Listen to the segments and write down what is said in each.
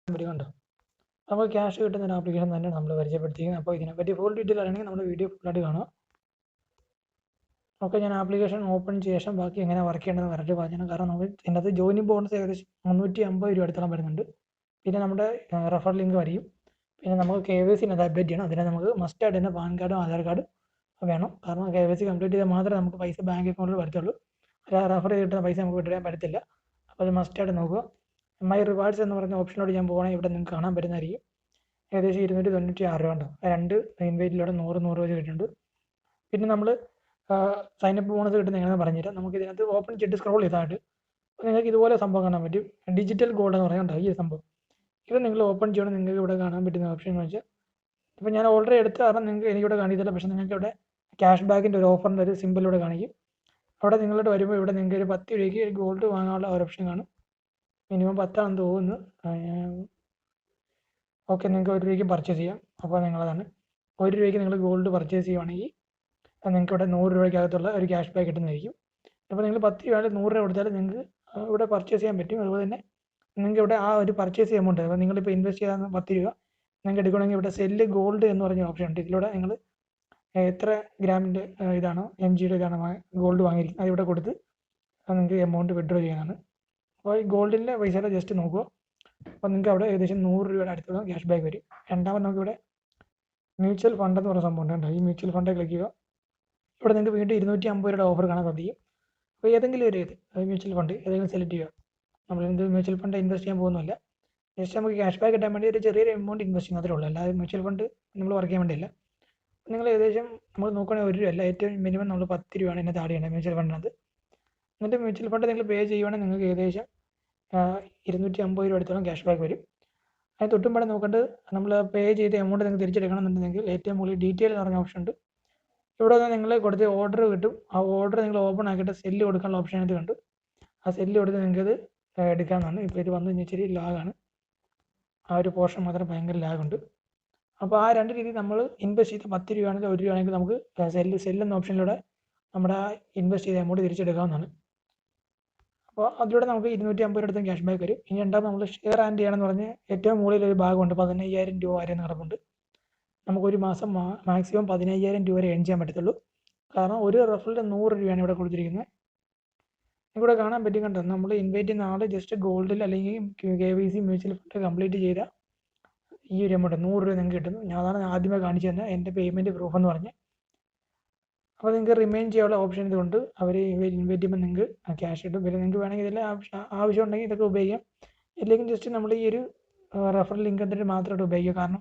കണ്ടോ നമുക്ക് ക്യാഷ് കിട്ടുന്ന ഒരു ആപ്ലിക്കേഷൻ തന്നെ നമ്മൾ പരിചയപ്പെടുത്തിയിരിക്കുന്നത്. അപ്പോൾ ഇതിനെപ്പറ്റി ഫുൾ ഡീറ്റെയിൽ അറിയണമെങ്കിൽ നമ്മുടെ വീഡിയോ ഫുള്ളായിട്ട് കാണുക. ഓക്കെ, ഞാൻ ആപ്ലിക്കേഷൻ ഓപ്പൺ ചെയ്ത ശേഷം ബാക്കി എങ്ങനെ വർക്ക് ചെയ്യേണ്ടതെന്ന് പറഞ്ഞിട്ട് പറഞ്ഞു. കാരണം നമുക്ക് ഇതിനകത്ത് ജോയിനിങ് ബോണസ് ഏകദേശം 350 രൂപ അടുത്തോളം വരുന്നുണ്ട്. പിന്നെ നമ്മുടെ റെഫർ ലിങ്ക് വരും. പിന്നെ നമുക്ക് KYC അപ്ഡേറ്റ് ചെയ്യണം. അതിന് നമുക്ക് മസ്റ്റായിട്ട് തന്നെ പാൻ കാർഡും ആധാർ കാർഡും വേണം. കാരണം KYC കംപ്ലീറ്റ് ചെയ്താൽ മാത്രമേ നമുക്ക് പൈസ ബാങ്ക് അക്കൗണ്ടിൽ വരത്തുള്ളൂ. റെഫർ ചെയ്ത് കിട്ടുന്ന പൈസ നമുക്ക് വിട്ടുതരാൻ പറ്റത്തില്ല. അപ്പോൾ അത് മസ്റ്റായിട്ട് നോക്കുക. മൈ റിവാർഡ്സ് എന്ന് പറഞ്ഞ ഓപ്ഷനോട് ഞാൻ പോകണമെങ്കിൽ ഇവിടെ നിങ്ങൾക്ക് കാണാൻ പറ്റുന്നതായിരിക്കും. ഏകദേശം 296 രൂപ ഉണ്ടോ, 2 ഇൻവൈറ്റിലൂടെ 100 രൂപ കിട്ടുന്നുണ്ട്. പിന്നെ നമ്മൾ സൈനപ്പ് ബോണസ് കിട്ടുന്ന എങ്ങനെയാണെന്ന് പറഞ്ഞുതരാം. നമുക്ക് ഇതിനകത്ത് ഓപ്പൺ ചെയ്തിട്ട് സ്ക്രോൾ ചെയ്തായിട്ട് നിങ്ങൾക്ക് ഇതുപോലെ സംഭവം കാണാൻ പറ്റും. ഡിജിറ്റൽ ഗോൾഡ് എന്ന് പറയുന്നുണ്ടോ ഈ സംഭവം. ഇത് നിങ്ങൾ ഓപ്പൺ ചെയ്യണം. നിങ്ങൾക്ക് ഇവിടെ കാണാൻ പറ്റുന്ന ഓപ്ഷൻ എന്ന് വെച്ചാൽ ഇപ്പോൾ ഞാൻ ഓൾറെഡി എടുത്ത കാരണം നിങ്ങൾക്ക് എനിക്കിവിടെ കാണിക്കത്തില്ല. പക്ഷേ നിങ്ങൾക്ക് ഇവിടെ ക്യാഷ് ബാക്കിൻ്റെ ഒരു ഓഫറിൻ്റെ ഒരു സിമ്പിളിലൂടെ കാണിക്കും. അവിടെ നിങ്ങളോട് വരുമ്പോൾ ഇവിടെ നിങ്ങൾക്ക് ഒരു 10 രൂപയ്ക്ക് ഒരു ഗോൾഡ് വാങ്ങാനുള്ള ഒരു ഓപ്ഷൻ കാണും. മിനിമം 10 ആണെന്ന് തോന്നുന്നു. ഓക്കെ, നിങ്ങൾക്ക് 1 രൂപയ്ക്ക് പർച്ചേസ് ചെയ്യാം. അപ്പോൾ നിങ്ങളതാണ് 1 രൂപയ്ക്ക് നിങ്ങൾ ഗോൾഡ് പർച്ചേസ് ചെയ്യുവാണെങ്കിൽ നിങ്ങൾക്ക് ഇവിടെ 100 രൂപയ്ക്കകത്തുള്ള ഒരു ക്യാഷ് ബാക്ക് കിട്ടുന്നതായിരിക്കും. അപ്പോൾ നിങ്ങൾ 10 രൂപ 100 രൂപ കൊടുത്താൽ നിങ്ങൾക്ക് ഇവിടെ പർച്ചേസ് ചെയ്യാൻ പറ്റും. അതുപോലെ തന്നെ നിങ്ങൾക്ക് ഇവിടെ ആ ഒരു പർച്ചേസ് എമൗണ്ട്, അപ്പോൾ നിങ്ങളിപ്പോൾ ഇൻവെസ്റ്റ് ചെയ്താൽ 10 രൂപ നിങ്ങൾക്ക് എടുക്കണമെങ്കിൽ ഇവിടെ സെല്ല് ഗോൾഡ് എന്ന് പറഞ്ഞ ഓപ്ഷൻ ഉണ്ട്. ഇതിലൂടെ നിങ്ങൾ എത്ര ഗ്രാമിൻ്റെ ഇതാണോ MGയുടെ ഇതാണ് ഗോൾഡ് വാങ്ങിയിരിക്കുന്നത് അതിവിടെ കൊടുത്ത് നിങ്ങൾക്ക് എമൗണ്ട് വിഡ്രോ ചെയ്യാനാണ്. അപ്പോൾ ഈ ഗോൾഡിൻ്റെ പൈസയുടെ ജസ്റ്റ് നോക്കുക. അപ്പോൾ നിങ്ങൾക്ക് അവിടെ ഏകദേശം 100 രൂപയുടെ അടുത്തുള്ള ക്യാഷ് ബാക്ക് വരും. രണ്ടാമത് നമുക്കിവിടെ മ്യൂച്വൽ ഫണ്ട് എന്ന് പറയുന്ന സംഭവം ഉണ്ട്. ഈ മ്യൂച്വൽ ഫണ്ട് ക്ലിക്ക് ചെയ്യുക. ഇവിടെ നിങ്ങൾക്ക് വീണ്ടും 250 രൂപയുടെ ഓഫർ കാണാൻ സാധിക്കും. അപ്പോൾ ഏതെങ്കിലും ഒരു മ്യൂച്വൽ ഫണ്ട് ഏതെങ്കിലും സെലക്ട് ചെയ്യുക. നമ്മൾ എന്ത് മ്യൂച്വൽ ഫണ്ട് ഇൻവെസ്റ്റ് ചെയ്യാൻ പോകുന്നില്ല. ജസ്റ്റ് നമുക്ക് ക്യാഷ് ബാക്ക് കിട്ടാൻ വേണ്ടി ഒരു ചെറിയൊരു എമൗണ്ട് ഇൻവെസ്റ്റ് ചെയ്യുന്നതേ ഉള്ളൂ. അല്ലാതെ മ്യൂച്വൽ ഫണ്ട് നമ്മൾ വർക്ക് ചെയ്യാൻ വേണ്ടിയില്ല. നിങ്ങൾ ഏകദേശം നമ്മൾ നോക്കുകയാണെങ്കിൽ 1 രൂപ അല്ല, ഏറ്റവും മിനിമം നമ്മൾ 10 രൂപയാണ് ഇതിനകത്ത് ആഡ് ചെയ്യേണ്ടത് മ്യൂച്വൽ ഫണ്ടിനകത്ത്. എന്നിട്ട് മ്യൂച്വൽ ഫണ്ട് നിങ്ങൾ പേ ചെയ്യുവാണെങ്കിൽ നിങ്ങൾക്ക് ഏകദേശം 250 രൂപ അടുത്തോളം ക്യാഷ് ബാക്ക് വരും. അതിന് തൊട്ടുമ്പാടെ നോക്കേണ്ടത് നമ്മൾ പേ ചെയ്ത എമൗണ്ട് നിങ്ങൾക്ക് തിരിച്ചെടുക്കണമെന്നുണ്ടെങ്കിൽ ഏറ്റവും മുകളിൽ ഡീറ്റെയിൽ എന്ന് പറഞ്ഞ ഓപ്ഷൻ ഉണ്ട്. ഇവിടെ നിന്ന് നിങ്ങൾ കൊടുത്ത ഓർഡർ കിട്ടും. ആ ഓർഡർ നിങ്ങൾ ഓപ്പൺ ആക്കിയിട്ട് സെല്ല് കൊടുക്കാനുള്ള ഓപ്ഷൻ ഇത് കണ്ടു. ആ സെല്ല് കൊടുത്ത് നിങ്ങൾക്കത് എടുക്കാമെന്നാണ്. ഇപ്പോൾ ഇത് വന്നു കഴിഞ്ഞാൽ ഇച്ചിരി ലാഗാണ്. ആ ഒരു പോർഷൻ മാത്രം ഭയങ്കര ലാഗുണ്ട്. അപ്പോൾ ആ രണ്ട് രീതിയിൽ നമ്മൾ ഇൻവെസ്റ്റ് ചെയ്ത 10 രൂപയാണെങ്കിൽ 1 രൂപയാണെങ്കിൽ നമുക്ക് സെല്ലെന്ന ഓപ്ഷനിലൂടെ നമ്മുടെ ഇൻവെസ്റ്റ് ചെയ്ത എമൗണ്ട് തിരിച്ചെടുക്കാവുന്നതാണ്. അപ്പോൾ അതിലൂടെ നമുക്ക് 250 രൂപ അടുത്തും ക്യാഷ് ബാക്ക് വരും. ഇനി രണ്ടാമത് നമ്മൾ ഷെയർ ആൻഡ് ചെയ്യണമെന്ന് പറഞ്ഞ് ഏറ്റവും മുകളിൽ ഒരു ഭാഗമുണ്ട്. 15,000 രൂപ വരെ നടപ്പുണ്ട്. നമുക്കൊരു മാസം മാക്സിമം 15,000 രൂപ വരെ ഏൺ ചെയ്യാൻ പറ്റത്തുള്ളൂ. കാരണം ഒരു റെഫറിൽ 100 രൂപയാണ് ഇവിടെ കൊടുത്തിരിക്കുന്നത്. ഇവിടെ കാണാൻ പറ്റും കണ്ടോ, നമ്മൾ ഇൻവൈറ്റ് ചെയ്യുന്ന ആൾ ജസ്റ്റ് ഗോൾഡിൽ അല്ലെങ്കിൽ KYC മ്യൂച്വൽ ഫണ്ട് കംപ്ലീറ്റ് ചെയ്ത ഈ ഒരു എമൗണ്ട് 100 രൂപ നിങ്ങൾക്ക് കിട്ടുന്നു. ഞാനാണ് ആദ്യമേ കാണിച്ചു തന്നെ എൻ്റെ പേയ്മെൻറ്റ് പ്രൂഫ് എന്ന് പറഞ്ഞ്. അപ്പോൾ നിങ്ങൾക്ക് റിമൈൻ ചെയ്യാനുള്ള ഓപ്ഷൻ ഇതുകൊണ്ട് അവർ ഇൻവൈറ്റ് ചെയ്യുമ്പോൾ നിങ്ങൾക്ക് ക്യാഷ് കിട്ടും. പിന്നെ നിങ്ങൾക്ക് വേണമെങ്കിൽ ഇതിൽ ആവശ്യം ഉണ്ടെങ്കിൽ ഇതൊക്കെ ഉപയോഗിക്കാം. ഇല്ലെങ്കിൽ ജസ്റ്റ് നമ്മൾ ഈ ഒരു റെഫറൽ ലിങ്ക് എന്നിട്ട് മാത്രമായിട്ട് ഉപയോഗിക്കുക. കാരണം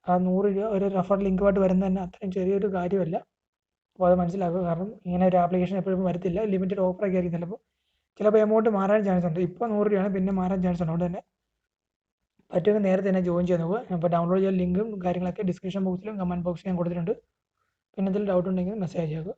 ആ 100 രൂപ ഒരു റെഫറൽ ലിങ്കുമായിട്ട് വരുന്നത് തന്നെ അത്രയും ചെറിയൊരു കാര്യമല്ല. അപ്പോൾ അത് മനസ്സിലാക്കുക. കാരണം ഇങ്ങനെ ഒരു ആപ്ലിക്കേഷൻ എപ്പോഴും വരത്തില്ല. ലിമിറ്റഡ് ഓഫറൊക്കെ ആയിരിക്കും. ചിലപ്പോൾ എമൗണ്ട് മാറാൻ ചാൻസ് ഉണ്ട്. ഇപ്പോൾ 100 രൂപയാണ്, പിന്നെ മാറാൻ ചാൻസ് ഉണ്ട്. അതുകൊണ്ട് തന്നെ പറ്റുമെങ്കിൽ നേരത്തെ തന്നെ ജോയിൻ ചെയ്ത് നോക്കുക. അപ്പോൾ ഡൗൺലോഡ് ചെയ്യാൻ ലിങ്കും കാര്യങ്ങളൊക്കെ ഡിസ്ക്രിപ്ഷൻ ബോക്സിലും കമൻറ്റ് ബോക്സിലും ഞാൻ കൊടുത്തിട്ടുണ്ട്. പിന്നെ എന്തെങ്കിലും ഡൗട്ട് ഉണ്ടെങ്കിൽ മെസ്സേജ് ചെയ്യുക.